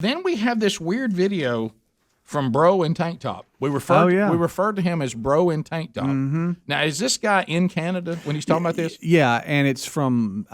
Then we have this weird video from Bro in Tank Top. We referred to him as Bro in Tank Top. Mm-hmm. Now, is this guy in Canada when he's talking about this? Yeah, and it's from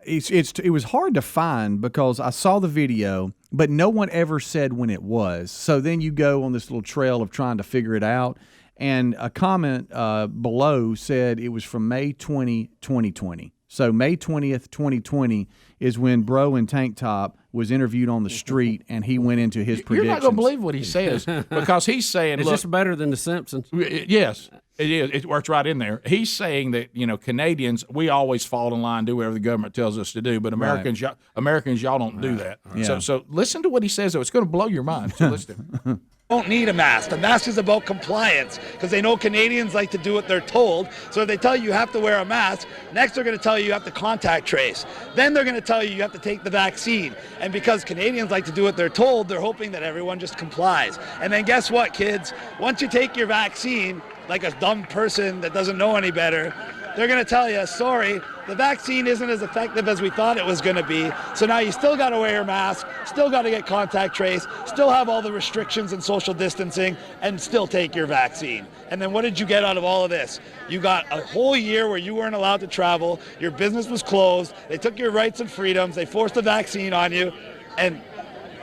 it was hard to find because I saw the video, but no one ever said when it was. So then you go on this little trail of trying to figure it out, and a comment below said it was from May 20, 2020. So May 20th, 2020 is when Bro in Tank Top was interviewed on the street, and he went into his predictions. You're not going to believe what he says because he's saying, "Is this better than The Simpsons?" Yes, it is. It works right in there. He's saying that Canadians, we always fall in line, do whatever the government tells us to do, but Americans, y'all don't do that. Yeah. So listen to what he says. Though it's going to blow your mind. So listen to him. Don't need a mask. The mask is about compliance because they know Canadians like to do what they're told. So if they tell you have to wear a mask, next they're going to tell you have to contact trace. Then they're going to tell you have to take the vaccine. And because Canadians like to do what they're told, they're hoping that everyone just complies. And then guess what, kids? Once you take your vaccine, like a dumb person that doesn't know any better, they're going to tell you, sorry, the vaccine isn't as effective as we thought it was going to be. So now you still got to wear your mask, still got to get contact trace, still have all the restrictions and social distancing, and still take your vaccine. And then what did you get out of all of this? You got a whole year where you weren't allowed to travel, your business was closed, they took your rights and freedoms, they forced a vaccine on you, and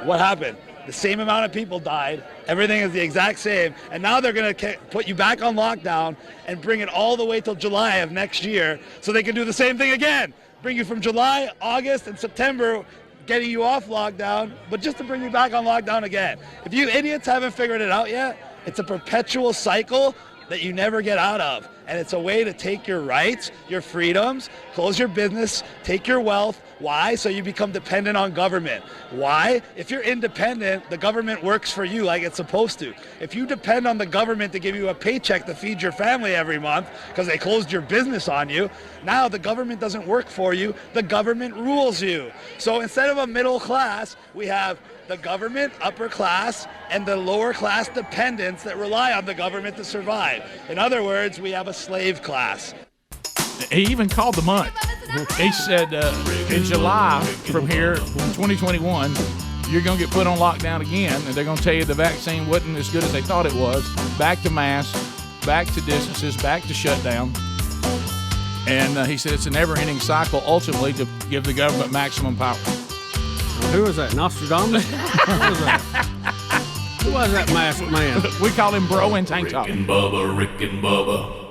what happened? The same amount of people died. Everything is the exact same. And now they're going to put you back on lockdown and bring it all the way till July of next year so they can do the same thing again. Bring you from July, August, and September, getting you off lockdown, but just to bring you back on lockdown again. If you idiots haven't figured it out yet, it's a perpetual cycle that you never get out of. And it's a way to take your rights, your freedoms, close your business, take your wealth. Why? So you become dependent on government. Why? If you're independent, the government works for you like it's supposed to. If you depend on the government to give you a paycheck to feed your family every month because they closed your business on you, now the government doesn't work for you, the government rules you. So instead of a middle class, we have the government, upper class, and the lower class dependents that rely on the government to survive. In other words, we have a slave class. He even called the month. He said in July from here, from 2021, you're going to get put on lockdown again, and they're going to tell you the vaccine wasn't as good as they thought it was. Back to masks, back to distances, back to shutdown. And he said it's a never-ending cycle, ultimately, to give the government maximum power. Who was that? Nostradamus? Who was that? Who was that masked man? We call him Bro in Tank Top. Rick and Bubba.